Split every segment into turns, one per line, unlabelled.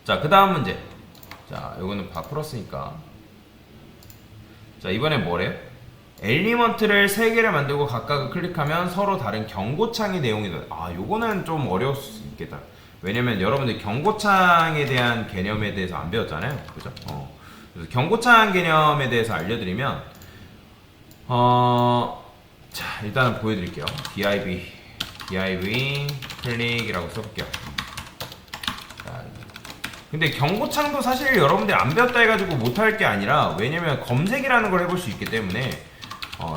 자, 그 다음 문제. 자, 요거는 다 풀었으니까. 자, 이번에 뭐래요? 엘리먼트를 3개를 만들고 각각을 클릭하면 서로 다른 경고창의 내용이 요거는 좀 어려울 수 있겠다. 왜냐면 여러분들 경고창에 대한 개념에 대해서 안 배웠잖아요. 그죠? 그래서 경고창 개념에 대해서 알려드리면 자, 일단은 보여드릴게요. div 클릭이라고 써볼게요. 자, 근데 경고창도 사실 여러분들 안 배웠다 해가지고 못할 게 아니라, 왜냐면 검색이라는 걸 해볼 수 있기 때문에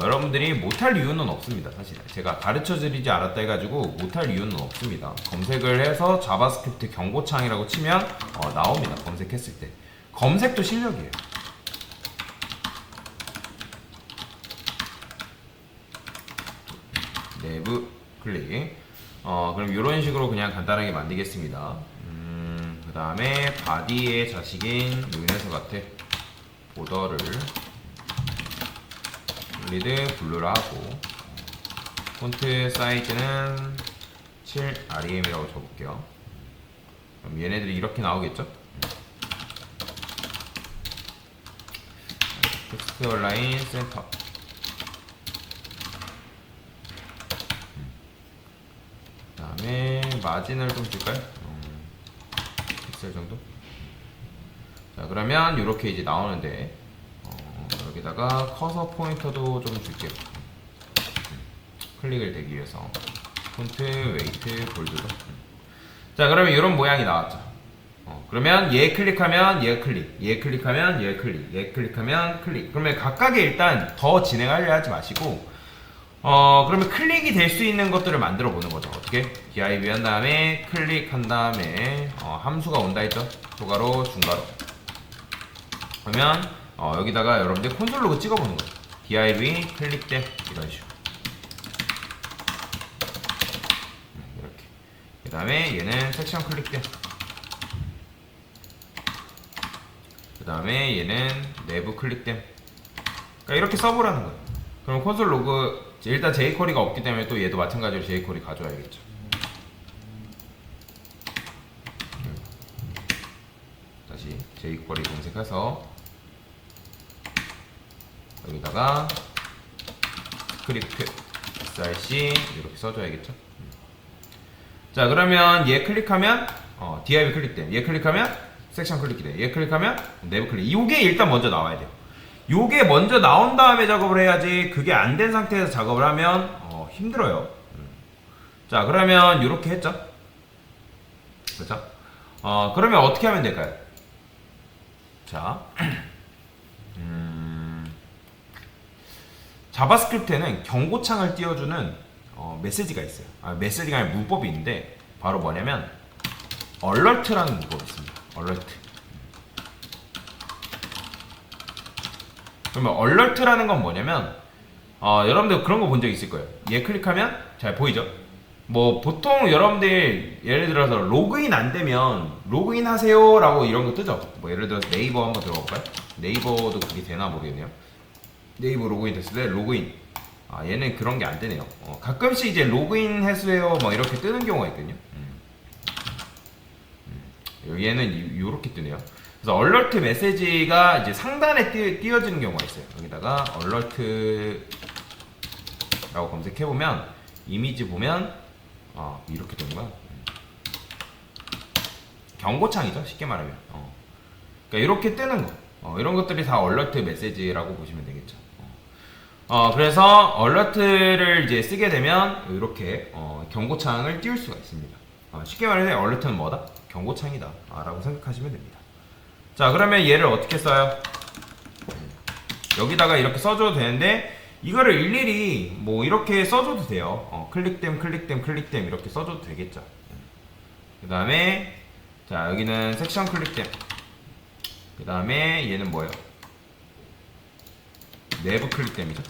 여러분들이 못할 이유는 없습니다. 사실 제가 가르쳐드리지 않았다 해가지고 못할 이유는 없습니다. 검색을 해서 자바스크립트 경고창이라고 치면 나옵니다. 검색했을 때 검색도 실력이에요. 내부 클릭. 그럼 이런 식으로 그냥 간단하게 만들겠습니다. 그 다음에 바디의 자식인 요 같아 보더를 리드 블루로 하고, 폰트 사이즈는 7 REM이라고 적을게요. 그럼 얘네들이 이렇게 나오겠죠? 텍스트 얼라인 센터. 그 다음에 마진을 좀 줄까요? 픽셀 정도? 자, 그러면 이렇게 이제 나오는데, 여기다가 커서 포인터도 좀 줄게요. 클릭을 되기 위해서 폰트, 웨이트, 볼드도. 자, 그러면 이런 모양이 나왔죠. 그러면 얘 클릭하면 얘 클릭, 얘 클릭하면 얘 클릭, 얘 클릭하면 클릭. 그러면 각각의 일단 더 진행하려 하지 마시고, 그러면 클릭이 될 수 있는 것들을 만들어 보는 거죠. 어떻게? div 한 다음에 클릭한 다음에 함수가 온다 했죠. 초가로, 중가로. 그러면 여기다가 여러분들 콘솔 로그 찍어보는 거죠. div 클릭된 이런 식으로. 이렇게. 그 다음에 얘는 섹션 클릭된. 그 다음에 얘는 내부 클릭된. 그러니까 이렇게 써보라는 거예요. 그럼 콘솔 로그, 일단 jQuery가 없기 때문에 또 얘도 마찬가지로 jQuery 가져와야겠죠. 다시 jQuery 검색해서 여기다가 스크립트 src 이렇게 써줘야겠죠. 자, 그러면 얘 클릭하면 div 클릭된, 얘 클릭하면 섹션 클릭된, 얘 클릭하면 내부 클릭. 요게 일단 먼저 나와야 돼요. 요게 먼저 나온 다음에 작업을 해야지, 그게 안 된 상태에서 작업을 하면 힘들어요. 자, 그러면 이렇게 했죠. 그렇죠? 그러면 어떻게 하면 될까요? 자, 자바스크립트에는 경고창을 띄워주는 메시지가 있어요. 메시지가 아니라 문법이 있는데, 바로 뭐냐면 alert라는 문법이 있습니다. alert. 그러면 alert라는 건 뭐냐면, 여러분들 그런 거 본 적 있을 거예요. 얘 클릭하면 잘 보이죠? 뭐 보통 여러분들 예를 들어서 로그인 안 되면 로그인 하세요 라고 이런 거 뜨죠. 뭐 예를 들어서 네이버 한번 들어가 볼까요? 네이버도 그게 되나 모르겠네요. 네이버 로그인 됐을 때 로그인, 얘는 그런 게 안 되네요. 가끔씩 이제 로그인 해주세요 뭐 이렇게 뜨는 경우가 있거든요. 얘는 요렇게 뜨네요. 그래서 얼러트 메시지가 이제 상단에 띄어지는 경우가 있어요. 여기다가 얼러트라고 검색해보면 이미지 보면 이렇게 되는 거야. 경고창이죠, 쉽게 말하면. 그러니까 이렇게 뜨는 거. 이런 것들이 다 얼러트 메시지라고 보시면 되겠죠. 그래서 얼러트를 이제 쓰게 되면 이렇게 경고창을 띄울 수가 있습니다. 쉽게 말해서 얼러트는 뭐다? 경고창이다 라고 생각하시면 됩니다. 자, 그러면 얘를 어떻게 써요? 여기다가 이렇게 써줘도 되는데, 이거를 일일이 뭐 이렇게 써줘도 돼요. 클릭됨 클릭됨 클릭됨 이렇게 써줘도 되겠죠. 그 다음에 자, 여기는 섹션 클릭됨. 그 다음에 얘는 뭐예요? 내부 클릭됨이죠.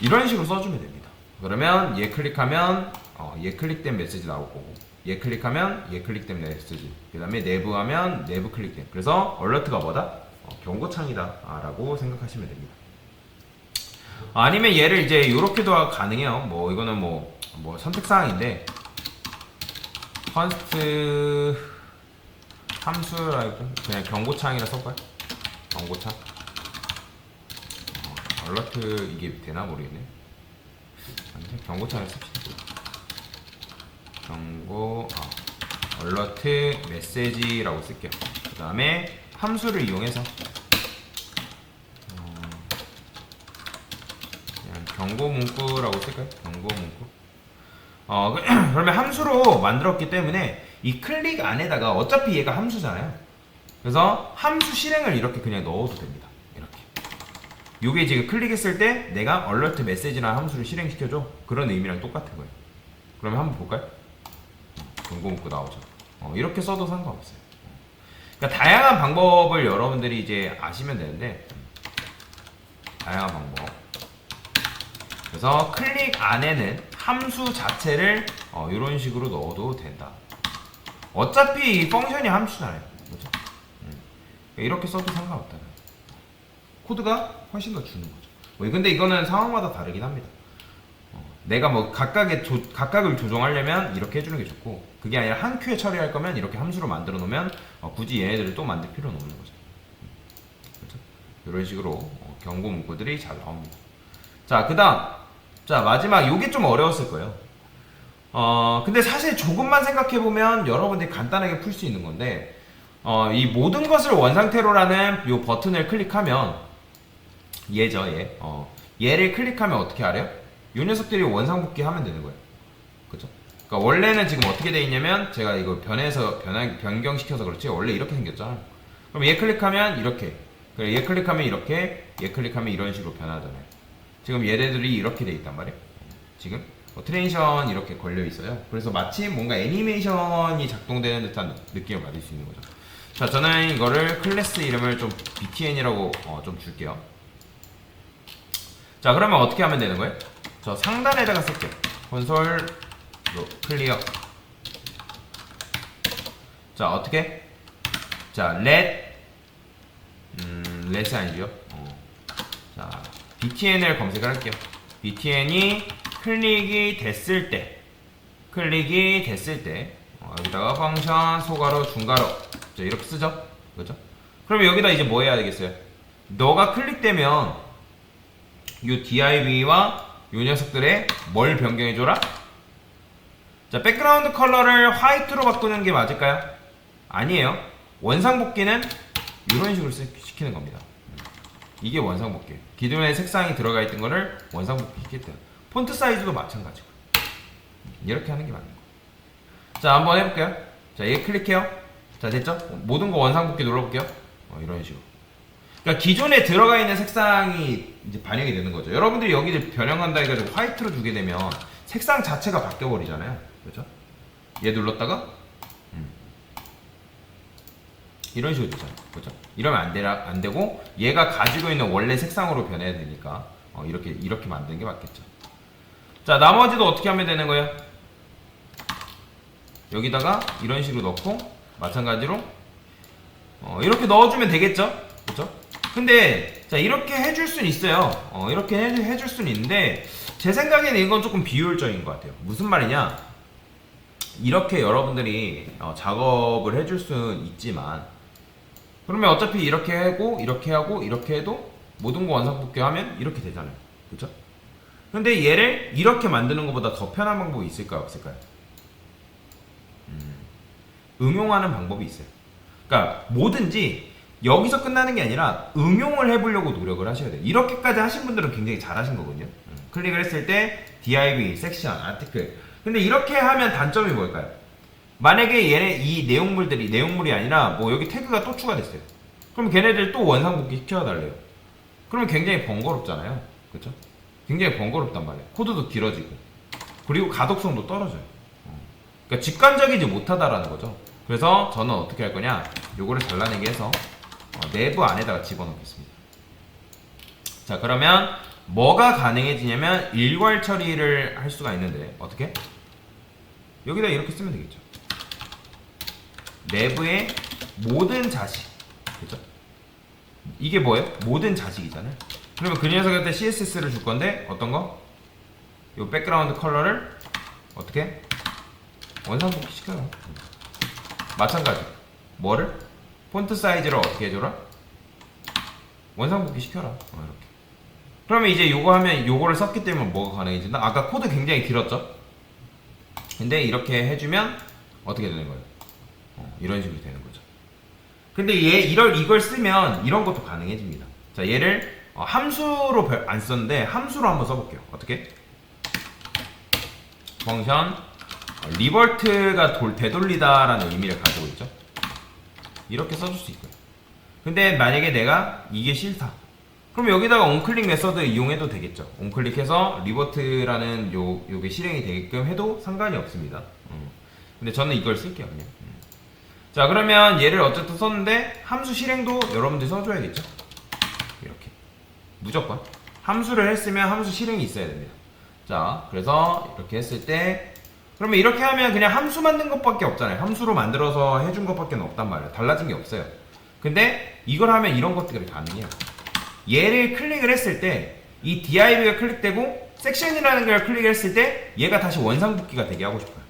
이런 식으로 써주면 됩니다. 그러면 얘 클릭하면 얘 클릭된 메시지 나올 거고, 얘 클릭하면 얘 클릭된 메시지, 그 다음에 내부 하면 내부 클릭됨. 그래서 얼러트가 뭐다? 경고창이다 라고 생각하시면 됩니다. 아니면 얘를 이제 이렇게도 가능해요. 뭐 이거는 뭐 선택사항인데, 컨스트 함수라고 그냥 경고창이라 써봐요. 경고창. 얼러트 이게 되나 모르겠네. 경고창을 씁시다. 얼러트 메시지라고 쓸게요. 그 다음에 함수를 이용해서 그냥 경고 문구라고 쓸까요? 경고 문구. 그러면 함수로 만들었기 때문에 이 클릭 안에다가 어차피 얘가 함수잖아요. 그래서 함수 실행을 이렇게 그냥 넣어도 됩니다. 이렇게. 요게 지금 클릭했을 때 내가 alert 메시지라는 함수를 실행시켜줘. 그런 의미랑 똑같은 거예요. 그러면 한번 볼까요? 경고 문구 나오죠. 이렇게 써도 상관없어요. 그러니까 다양한 방법을 여러분들이 이제 아시면 되는데, 다양한 방법. 그래서 클릭 안에는 함수 자체를 이런 식으로 넣어도 된다. 어차피 이 펑션이 함수잖아요. 그렇죠? 이렇게 써도 상관없다. 코드가 훨씬 더 주는 거죠. 근데 이거는 상황마다 다르긴 합니다. 내가 뭐 각각을 조정하려면 이렇게 해주는 게 좋고, 그게 아니라 한 큐에 처리할 거면 이렇게 함수로 만들어 놓으면 굳이 얘네들을 또 만들 필요는 없는 거죠. 그렇죠? 이런 식으로 경고 문구들이 잘 나옵니다. 자, 그 다음. 자, 마지막 요게 좀 어려웠을 거예요. 근데 사실 조금만 생각해보면 여러분들이 간단하게 풀 수 있는 건데, 이 모든 것을 원상태로라는 요 버튼을 클릭하면, 얘죠, 얘. 얘를 클릭하면 어떻게 알아요? 요 녀석들이 원상복귀 하면 되는 거예요. 그쵸? 그러니까 원래는 지금 어떻게 돼 있냐면, 제가 이거 변경시켜서 그렇지, 원래 이렇게 생겼잖아요. 그럼 얘 클릭하면 이렇게, 얘 클릭하면 이렇게, 얘 클릭하면 이런 식으로 변하잖아요. 지금 얘네들이 이렇게 돼 있단 말이에요. 지금 트랜지션 이렇게 걸려 있어요. 그래서 마치 뭔가 애니메이션이 작동되는 듯한 느낌을 받을 수 있는 거죠. 자, 저는 이거를 클래스 이름을 좀 btn이라고 좀 줄게요. 자, 그러면 어떻게 하면 되는 거예요? 저 상단에다가 쓸게요. 콘솔 클리어. 자, 어떻게? 자, let이 아니죠. 자, btn을 검색을 할게요. btn이 클릭이 됐을 때 여기다가 펑션 소괄호 중괄호 자, 이렇게 쓰죠. 그죠? 그러면 여기다 이제 뭐 해야 되겠어요? 너가 클릭되면 요 div와 요 녀석들의 뭘 변경해줘라? 자, 백그라운드 컬러를 화이트로 바꾸는 게 맞을까요? 아니에요. 원상복귀는 이런 식으로 시키는 겁니다. 이게 원상복귀. 기존에 색상이 들어가 있던 거를 원상복귀 시켰대요. 폰트 사이즈도 마찬가지고. 이렇게 하는 게 맞는 거예요. 자, 한번 해볼게요. 자, 얘 클릭해요. 자, 됐죠? 모든 거 원상복귀 눌러볼게요. 이런 식으로. 그러니까 기존에 들어가 있는 색상이 이제 반영이 되는 거죠. 여러분들이 여기를 변형한다 해가지고 화이트로 주게 되면 색상 자체가 바뀌어버리잖아요. 그렇죠? 얘 눌렀다가 이런 식으로 되잖아요. 그렇죠? 이러면 안 되고 얘가 가지고 있는 원래 색상으로 변해야 되니까 이렇게 만드는 게 맞겠죠. 자, 나머지도 어떻게 하면 되는 거예요? 여기다가 이런 식으로 넣고 마찬가지로 이렇게 넣어주면 되겠죠? 그렇죠? 근데 자, 이렇게 해줄 수는 있어요. 이렇게 해줄 수는 있는데 제 생각에는 이건 조금 비효율적인 것 같아요. 무슨 말이냐? 이렇게 여러분들이 작업을 해줄 수는 있지만 그러면 어차피 이렇게 하고 이렇게 하고 이렇게 해도 모든 거 원상복귀 하면 이렇게 되잖아요. 그쵸? 근데 얘를 이렇게 만드는 것보다 더 편한 방법이 있을까요? 없을까요? 응용하는 방법이 있어요. 그러니까 뭐든지 여기서 끝나는 게 아니라 응용을 해보려고 노력을 하셔야 돼요. 이렇게까지 하신 분들은 굉장히 잘하신 거거든요. 클릭을 했을 때 div, 섹션, 아티클. 근데 이렇게 하면 단점이 뭘까요? 만약에 이 내용물이 아니라 뭐 여기 태그가 또 추가됐어요. 그럼 걔네들 또 원상복귀 시켜달래요. 그러면 굉장히 번거롭잖아요. 그렇죠? 굉장히 번거롭단 말이에요. 코드도 길어지고 그리고 가독성도 떨어져요. 그러니까 직관적이지 못하다라는 거죠. 그래서 저는 어떻게 할 거냐, 요거를 잘라내기 해서 내부 안에다가 집어넣겠습니다. 자, 그러면 뭐가 가능해지냐면 일괄 처리를 할 수가 있는데 어떻게? 여기다 이렇게 쓰면 되겠죠. 내부의 모든 자식, 그죠? 이게 뭐예요? 모든 자식이잖아요. 그러면 그 녀석한테 CSS를 줄 건데 어떤 거? 요 백그라운드 컬러를 어떻게? 원상복귀 시켜요. 마찬가지. 뭐를? 폰트 사이즈를 어떻게 해줘라? 원상복귀 시켜라. 이렇게. 그러면 이제 요거 하면 요거를 썼기 때문에 뭐가 가능해진다? 아까 코드 굉장히 길었죠? 근데 이렇게 해주면 어떻게 되는 거예요? 이런 식으로 되는 거죠. 근데 이걸 쓰면 이런 것도 가능해집니다. 자, 얘를 함수로 안 썼는데 함수로 한번 써볼게요. 어떻게? 펑션 리버트가 되돌리다라는 의미를 가지고 있죠. 이렇게 써줄 수 있고요. 근데 만약에 내가 이게 싫다. 그럼 여기다가 onClick 메서드 이용해도 되겠죠. onClick해서 리버트라는 요게 실행이 되게끔 해도 상관이 없습니다. 근데 저는 이걸 쓸게요, 그냥. 자, 그러면 얘를 어쨌든 썼는데 함수 실행도 여러분들 써줘야겠죠. 이렇게 무조건 함수를 했으면 함수 실행이 있어야 됩니다. 자, 그래서 이렇게 했을 때 그러면 이렇게 하면 그냥 함수 만든 것밖에 없잖아요. 함수로 만들어서 해준 것밖에 없단 말이에요. 달라진 게 없어요. 근데 이걸 하면 이런 것들이 가능해요. 얘를 클릭을 했을 때 이 div가 클릭되고 섹션이라는 걸 클릭했을 때 얘가 다시 원상복귀가 되게 하고 싶어요.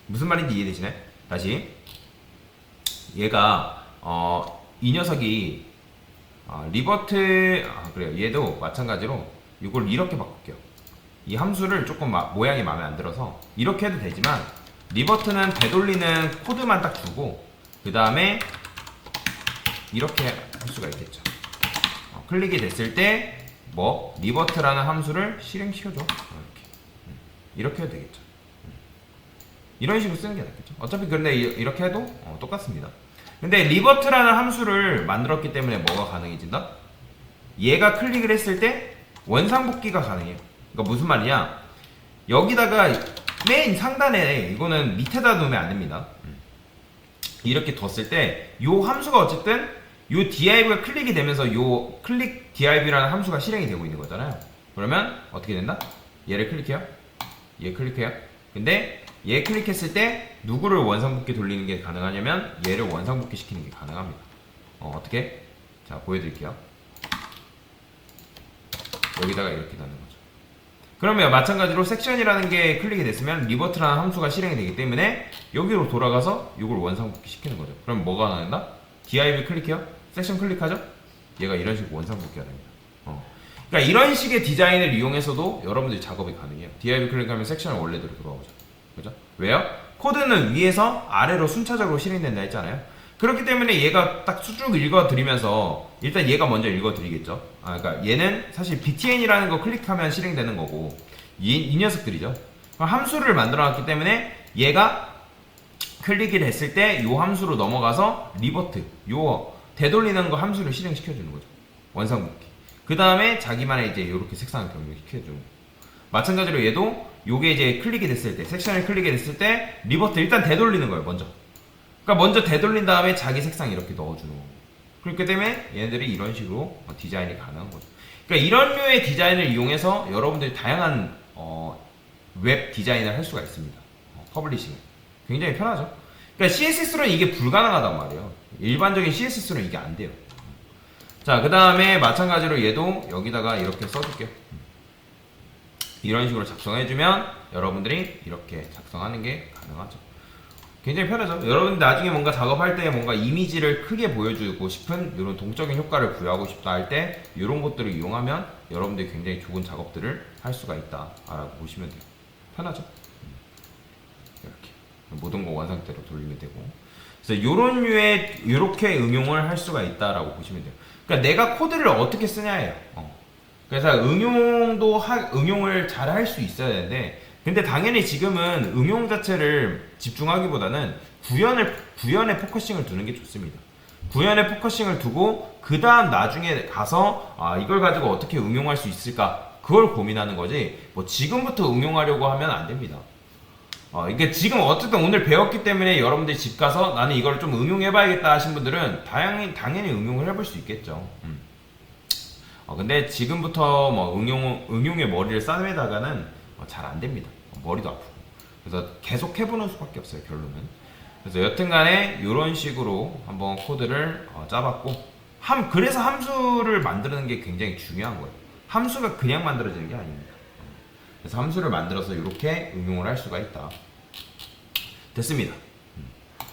무슨 말인지 이해되시나요? 다시 얘가 이 녀석이 리버트 그래요. 얘도 마찬가지로 이걸 이렇게 바꿀게요. 이 함수를 조금 모양이 마음에 안 들어서 이렇게 해도 되지만 리버트는 되돌리는 코드만 딱 주고 그 다음에 이렇게 할 수가 있겠죠. 클릭이 됐을 때 뭐 리버트라는 함수를 실행시켜줘. 이렇게 해도 되겠죠. 이런 식으로 쓰는 게 낫겠죠. 어차피 근데 이렇게 해도 똑같습니다. 근데 리버트라는 함수를 만들었기 때문에 뭐가 가능해진다? 얘가 클릭을 했을 때 원상복귀가 가능해요. 그러니까 무슨 말이냐? 여기다가 맨 상단에 이거는 밑에다 놓으면 안 됩니다. 이렇게 뒀을 때 이 함수가 어쨌든 이 div가 클릭이 되면서 이 클릭 div라는 함수가 실행이 되고 있는 거잖아요. 그러면 어떻게 된다? 얘를 클릭해요. 얘 클릭해요. 근데 얘 클릭했을 때 누구를 원상복귀 돌리는 게 가능하냐면 얘를 원상복귀 시키는 게 가능합니다. 어떻게? 자, 보여드릴게요. 여기다가 이렇게 넣는 거죠. 그러면 마찬가지로 섹션이라는 게 클릭이 됐으면 리버트라는 함수가 실행이 되기 때문에 여기로 돌아가서 이걸 원상복귀 시키는 거죠. 그럼 뭐가 나온다? div 클릭해요. 섹션 클릭하죠? 얘가 이런 식으로 원상복귀가 됩니다. 그러니까 이런 식의 디자인을 이용해서도 여러분들이 작업이 가능해요. div 클릭하면 섹션은 원래대로 돌아오죠. 그죠? 왜요? 코드는 위에서 아래로 순차적으로 실행된다 했잖아요. 그렇기 때문에 얘가 딱 쭉 읽어드리면서 일단 얘가 먼저 읽어드리겠죠. 그러니까 얘는 사실 btn이라는 거 클릭하면 실행되는 거고 이 녀석들이죠. 함수를 만들어놨기 때문에 얘가 클릭을 했을 때 이 함수로 넘어가서 리버트 요 되돌리는 거 함수를 실행시켜주는 거죠. 원상복귀. 그 다음에 자기만의 이제 이렇게 색상을 변경시켜주는 거죠. 마찬가지로 얘도 요게 이제 클릭이 됐을 때 섹션을 클릭이 됐을 때 리버트 일단 되돌리는 거예요. 먼저. 그러니까 먼저 되돌린 다음에 자기 색상 이렇게 넣어주는 거고. 그렇기 때문에 얘네들이 이런 식으로 디자인이 가능한 거죠. 그러니까 이런 류의 디자인을 이용해서 여러분들이 다양한 웹 디자인을 할 수가 있습니다. 퍼블리싱 굉장히 편하죠. 그러니까 CSS로는 이게 불가능하단 말이에요. 일반적인 CSS로는 이게 안 돼요. 자, 그 다음에 마찬가지로 얘도 여기다가 이렇게 써줄게요. 이런 식으로 작성해주면 여러분들이 이렇게 작성하는 게 가능하죠. 굉장히 편하죠. 여러분 나중에 뭔가 작업할 때 뭔가 이미지를 크게 보여주고 싶은 이런 동적인 효과를 부여하고 싶다 할 때 이런 것들을 이용하면 여러분들이 굉장히 좋은 작업들을 할 수가 있다라고 보시면 돼요. 편하죠. 이렇게 모든 거 원상태로 돌리면 되고. 그래서 이런 류의 이렇게 응용을 할 수가 있다라고 보시면 돼요. 그러니까 내가 코드를 어떻게 쓰냐예요. 그래서 응용을 잘 할 수 있어야 되는데, 근데 당연히 지금은 응용 자체를 집중하기보다는 구현에 포커싱을 두는 게 좋습니다. 구현에 포커싱을 두고 그 다음 나중에 가서 이걸 가지고 어떻게 응용할 수 있을까, 그걸 고민하는 거지 뭐 지금부터 응용하려고 하면 안 됩니다. 이게 지금 어쨌든 오늘 배웠기 때문에 여러분들이 집 가서 나는 이걸 좀 응용해봐야겠다 하신 분들은 당연히 응용을 해볼 수 있겠죠. 근데 지금부터 뭐 응용의 머리를 싸매다가는 잘 안 됩니다. 머리도 아프고. 그래서 계속 해보는 수밖에 없어요, 결론은. 그래서 여튼간에 이런 식으로 한번 코드를 짜봤고, 그래서 함수를 만드는 게 굉장히 중요한 거예요. 함수가 그냥 만들어지는 게 아닙니다. 그래서 함수를 만들어서 이렇게 응용을 할 수가 있다. 됐습니다.